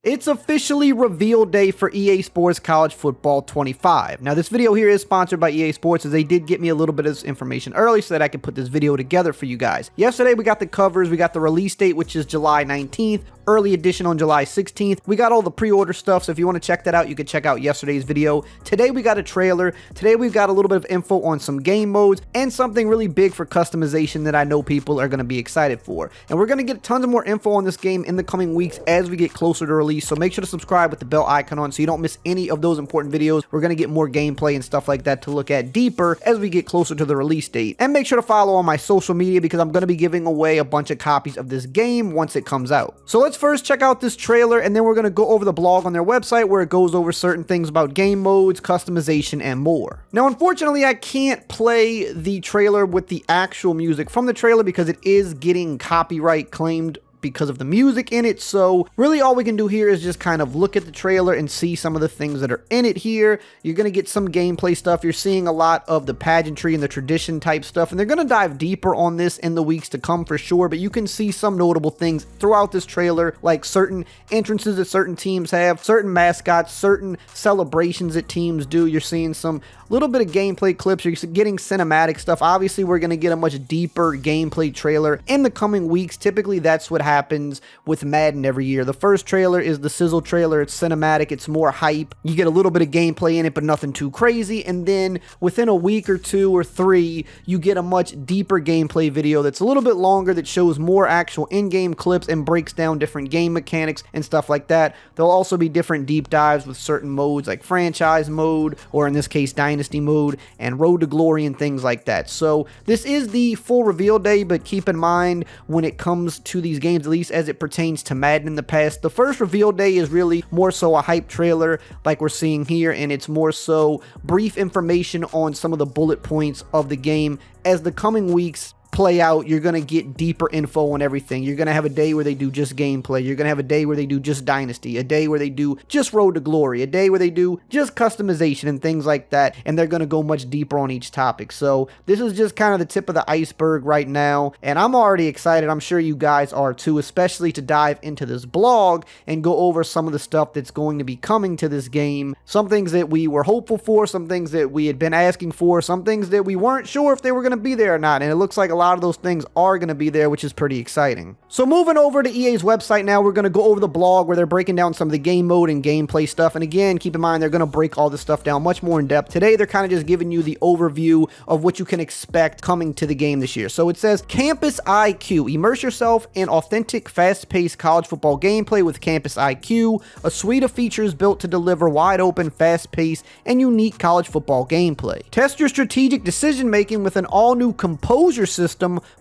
It's officially reveal day for EA Sports College Football 25. Now, this video here is sponsored by EA Sports, as they did get me a little bit of this information early so that I could put this video together for you guys. Yesterday, we got the covers, we got the release date, which is July 19th, early edition on July 16th. We got all the pre-order stuff, so if you want to check that out, you can check out yesterday's video. Today, we got a trailer. Today, we've got a little bit of info on some game modes and something really big for customization that I know people are going to be excited for. And we're going to get tons of more info on this game in the coming weeks as we get closer to release. So make sure to subscribe with the bell icon on so you don't miss any of those important videos. We're going to get more gameplay and stuff like that to look at deeper as we get closer to the release date. And make sure to follow on my social media because I'm going to be giving away a bunch of copies of this game once it comes out. So let's first check out this trailer, and then we're going to go over the blog on their website where it goes over certain things about game modes, customization, and more. Now, unfortunately, I can't play the trailer with the actual music from the trailer because it is getting copyright claimed because of the music in it. So really all we can do here is just kind of look at the trailer and see some of the things that are in it here. You're going to get some gameplay stuff. You're seeing a lot of the pageantry and the tradition type stuff, and they're going to dive deeper on this in the weeks to come for sure, but you can see some notable things throughout this trailer, like certain entrances that certain teams have, certain mascots, certain celebrations that teams do. You're seeing some little bit of gameplay clips. You're getting cinematic stuff. Obviously, we're going to get a much deeper gameplay trailer in the coming weeks. Typically, that's what happens with Madden every year. The first trailer is the sizzle trailer. It's cinematic. It's more hype. You get a little bit of gameplay in it, but nothing too crazy. And then within a week or two or three, you get a much deeper gameplay video that's a little bit longer, that shows more actual in-game clips and breaks down different game mechanics and stuff like that. There'll also be different deep dives with certain modes like franchise mode, or in this case, Dynasty mode, and Road to Glory and things like that. So this is the full reveal day, but keep in mind when it comes to these games, at least as it pertains to Madden in the past, the first reveal day is really more so a hype trailer like we're seeing here, and it's more so brief information on some of the bullet points of the game. As the coming weeks play out, you're going to get deeper info on everything. You're going to have a day where they do just gameplay. You're going to have a day where they do just Dynasty, a day where they do just Road to Glory, a day where they do just customization and things like that, and they're going to go much deeper on each topic. So this is just kind of the tip of the iceberg right now, and I'm already excited. I'm sure you guys are too, especially to dive into this blog and go over some of the stuff that's going to be coming to this game. Some things that we were hopeful for, some things that we had been asking for, some things that we weren't sure if they were going to be there or not, and it looks like a lot of those things are going to be there, which is pretty exciting. So moving over to EA's website now, we're going to go over the blog where they're breaking down some of the game mode and gameplay stuff. And again, keep in mind, they're going to break all this stuff down much more in depth. Today, they're kind of just giving you the overview of what you can expect coming to the game this year. So it says, Campus IQ. Immerse yourself in authentic, fast-paced college football gameplay with Campus IQ, a suite of features built to deliver wide-open, fast-paced, and unique college football gameplay. Test your strategic decision-making with an all-new composure system,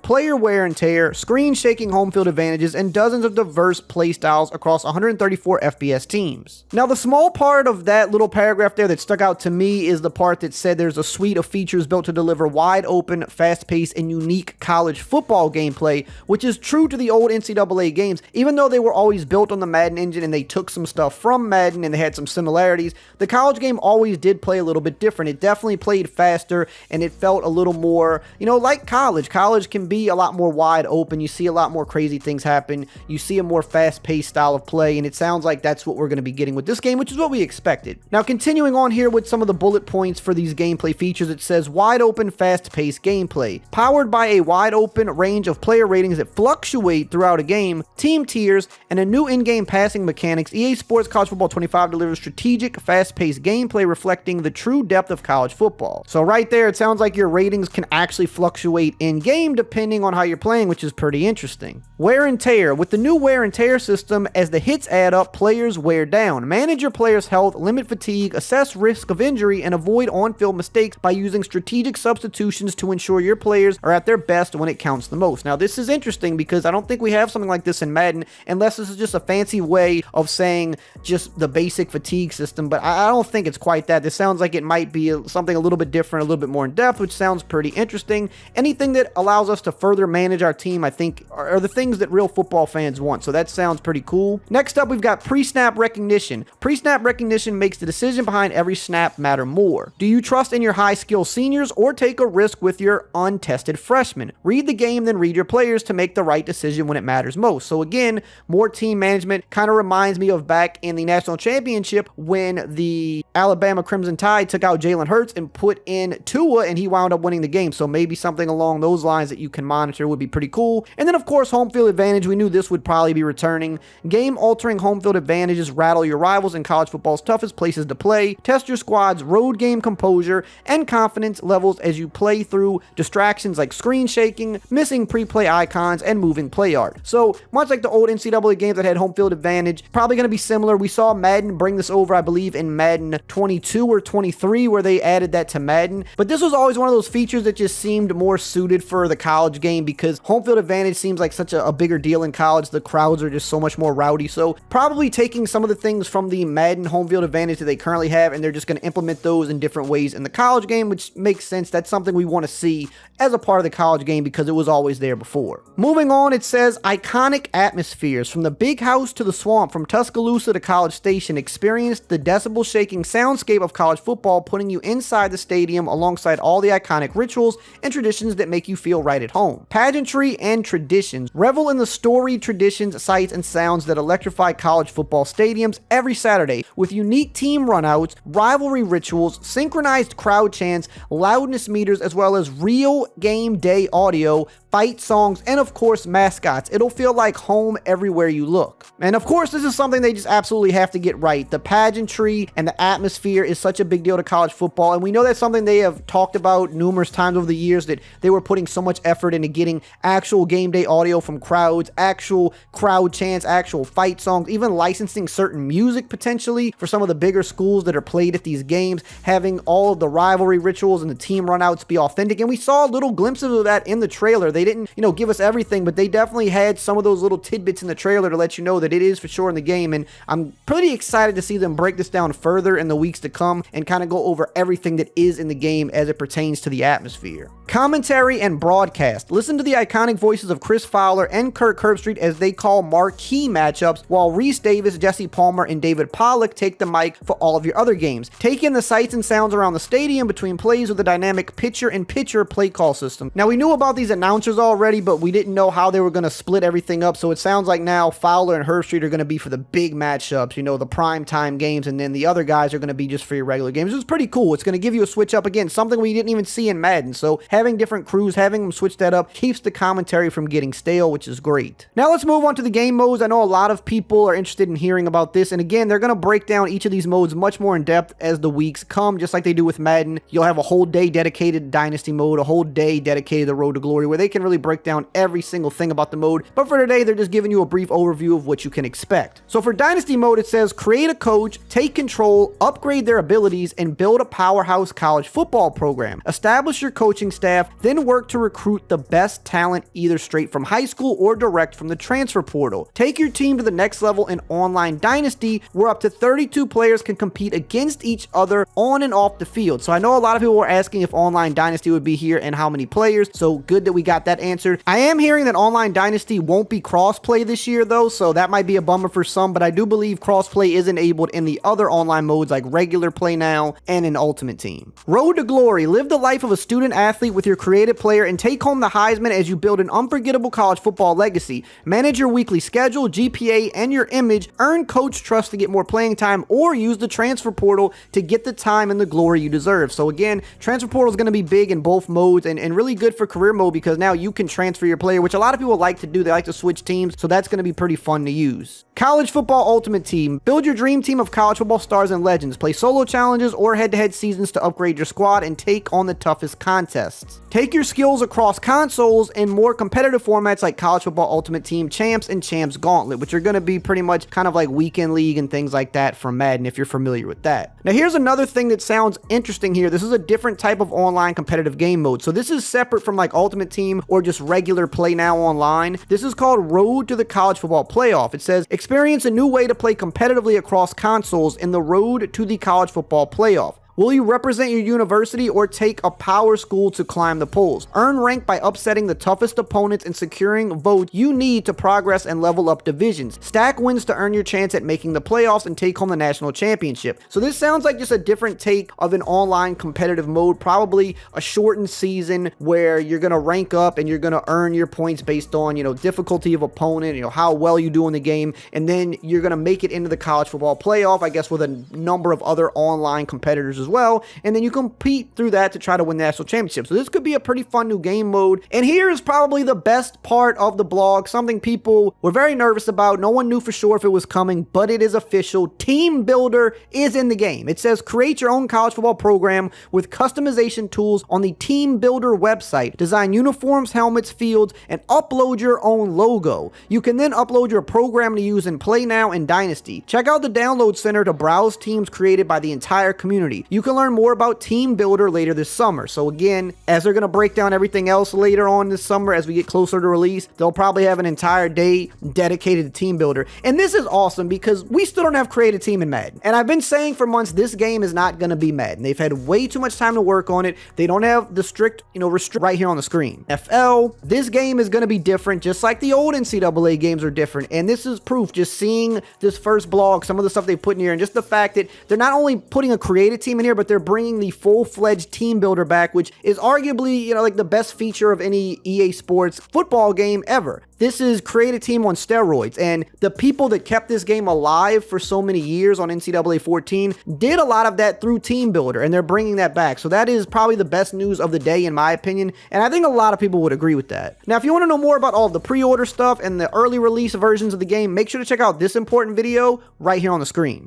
player wear and tear, screen-shaking home field advantages, and dozens of diverse playstyles across 134 FPS teams. Now, the small part of that little paragraph there that stuck out to me is the part that said there's a suite of features built to deliver wide-open, fast-paced, and unique college football gameplay, which is true to the old NCAA games. Even though they were always built on the Madden engine and they took some stuff from Madden and they had some similarities, the college game always did play a little bit different. It definitely played faster, and it felt a little more, like college. College can be a lot more wide open. You see a lot more crazy things happen. You see a more fast-paced style of play, and it sounds like that's what we're going to be getting with this game, which is what we expected. Now, continuing on here with some of the bullet points for these gameplay features, it says wide open, fast-paced gameplay. Powered by a wide open range of player ratings that fluctuate throughout a game, team tiers, and a new in-game passing mechanics, EA Sports College Football 25 delivers strategic, fast-paced gameplay reflecting the true depth of college football. So right there, it sounds like your ratings can actually fluctuate in-game depending on how you're playing, which is pretty interesting. Wear and tear. With the new wear and tear system, as the hits add up, players wear down. Manage your players' health, limit fatigue, assess risk of injury, and avoid on-field mistakes by using strategic substitutions to ensure your players are at their best when it counts the most. Now, this is interesting because I don't think we have something like this in Madden, unless this is just a fancy way of saying just the basic fatigue system, but I don't think it's quite that. This sounds like it might be something a little bit different, a little bit more in depth, which sounds pretty interesting. Anything that allows us to further manage our team, I think, are the things that real football fans want. So that sounds pretty cool. Next up, we've got pre-snap recognition. Pre-snap recognition makes the decision behind every snap matter more. Do you trust in your high-skill seniors or take a risk with your untested freshmen? Read the game, then read your players to make the right decision when it matters most. So again, more team management. Kind of reminds me of back in the national championship when the Alabama Crimson Tide took out Jalen Hurts and put in Tua, and he wound up winning the game. So maybe something along those lines that you can monitor would be pretty cool. And then of course, home field advantage. We knew this would probably be returning. Game-altering home field advantages rattle your rivals in college football's toughest places to play. Test your squad's road game composure and confidence levels as you play through distractions like screen shaking, missing pre-play icons, and moving play art. So much like the old NCAA games that had home field advantage, probably going to be similar. We saw Madden bring this over, I believe, in Madden 22 or 23, where they added that to Madden. But this was always one of those features that just seemed more suited for the college game because home field advantage seems like such a bigger deal in college. The crowds are just so much more rowdy. So probably taking some of the things from the Madden home field advantage that they currently have, and they're just going to implement those in different ways in the college game, which makes sense. That's something we want to see as a part of the college game because it was always there before. Moving on, it says iconic atmospheres. From the big house to the swamp, from Tuscaloosa to College Station, experience the decibel-shaking soundscape of college football, putting you inside the stadium alongside all the iconic rituals and traditions that make you feel right at home. Pageantry and traditions. Revel in the storied traditions, sights, and sounds that electrify college football stadiums every Saturday with unique team runouts, rivalry rituals, synchronized crowd chants, loudness meters, as well as real game day audio, fight songs, and of course mascots. It'll feel like home everywhere you look. And of course, this is something they just absolutely have to get right. The pageantry and the atmosphere is such a big deal to college football, and we know that's something they have talked about numerous times over the years, that they were putting so much effort into getting actual game day audio from crowds, actual crowd chants, actual fight songs, even licensing certain music potentially for some of the bigger schools that are played at these games, having all of the rivalry rituals and the team runouts be authentic. And we saw little glimpses of that in the trailer. They didn't, give us everything, but they definitely had some of those little tidbits in the trailer to let you know that it is for sure in the game. And I'm pretty excited to see them break this down further in the weeks to come and kind of go over everything that is in the game as it pertains to the atmosphere. Commentary and broadcast. Listen to the iconic voices of Chris Fowler and Kirk Herbstreit as they call marquee matchups, while Reese Davis, Jesse Palmer, and David Pollock take the mic for all of your other games. Take in the sights and sounds around the stadium between plays with a dynamic pitcher-in-pitcher play call system. Now, we knew about these announcers already, but we didn't know how they were going to split everything up, so it sounds like now Fowler and Herbstreit are going to be for the big matchups, the prime time games, and then the other guys are going to be just for your regular games. It's pretty cool. It's going to give you a switch up again, something we didn't even see in Madden. So having different crews, having them switch that up, keeps the commentary from getting stale, which is great. Now let's move on to the game modes. I know a lot of people are interested in hearing about this, and again, they're going to break down each of these modes much more in depth as the weeks come, just like they do with Madden. You'll have a whole day dedicated to Dynasty mode, a whole day dedicated to Road to Glory, where they can really break down every single thing about the mode. But for today, they're just giving you a brief overview of what you can expect. So for Dynasty mode, it says create a coach, take control, upgrade their abilities, and build a powerhouse college football program. Establish your coaching staff, then work to recruit the best talent either straight from high school or direct from the transfer portal. Take your team to the next level in Online Dynasty, where up to 32 players can compete against each other on and off the field. So I know a lot of people were asking if Online Dynasty would be here and how many players, so good that we got that answered. I am hearing that Online Dynasty won't be crossplay this year though, so that might be a bummer for some, but I do believe crossplay is enabled in the other online modes like regular play now and in Ultimate Team. Road to Glory. Live the life of a student athlete with your creative player and take home the Heisman as you build an unforgettable college football legacy. Manage your weekly schedule, GPA, and your image. Earn coach trust to get more playing time, or use the transfer portal to get the time and the glory you deserve. So again, transfer portal is going to be big in both modes and really good for career mode because now you can transfer your player, which a lot of people like to do. They like to switch teams, so that's going to be pretty fun to use. College Football Ultimate Team. Build your dream team of college football stars and legends. Play solo challenges or head-to-head seasons to upgrade your squad and take on the toughest contests. Take your skills across consoles in more competitive formats like College Football Ultimate Team Champs and Champs Gauntlet, which are going to be pretty much kind of like Weekend League and things like that from Madden, if you're familiar with that. Now, here's another thing that sounds interesting here. This is a different type of online competitive game mode. So this is separate from like Ultimate Team or just regular Play Now Online. This is called Road to the College Football Playoff. It says, experience a new way to play competitively across consoles in the Road to the College Football Playoff. Will you represent your university or take a power school to climb the polls? Earn rank by upsetting the toughest opponents and securing votes you need to progress and level up divisions. Stack wins to earn your chance at making the playoffs and take home the national championship. So this sounds like just a different take of an online competitive mode, probably a shortened season where you're going to rank up and you're going to earn your points based on, difficulty of opponent, how well you do in the game, and then you're going to make it into the college football playoff, I guess, with a number of other online competitors as well, and then you compete through that to try to win the national championship. So this could be a pretty fun new game mode, and here is probably the best part of the blog, something people were very nervous about. No one knew for sure if it was coming, but it is official. Team Builder is in the game. It says create your own college football program with customization tools on the Team Builder website. Design uniforms, helmets, fields, and upload your own logo. You can then upload your program to use in Play Now and Dynasty. Check out the download center to browse teams created by the entire community. You can learn more about Team Builder later this summer. So again, as they're going to break down everything else later on this summer as we get closer to release, they'll probably have an entire day dedicated to Team Builder. And this is awesome because we still don't have Create a Team in Madden. And I've been saying for months, this game is not going to be Madden. They've had way too much time to work on it. They don't have the strict, restrict right here on the screen. FL, this game is going to be different, just like the old NCAA games are different. And this is proof, just seeing this first blog, some of the stuff they put in here, and just the fact that they're not only putting a Create a Team in here, but they're bringing the full-fledged Team Builder back, which is arguably, like the best feature of any EA Sports football game ever. This is Create a Team on steroids, and the people that kept this game alive for so many years on NCAA 14 did a lot of that through Team Builder, and they're bringing that back. So that is probably the best news of the day, in my opinion, and I think a lot of people would agree with that. Now, if you want to know more about all the pre-order stuff and the early release versions of the game, make sure to check out this important video right here on the screen.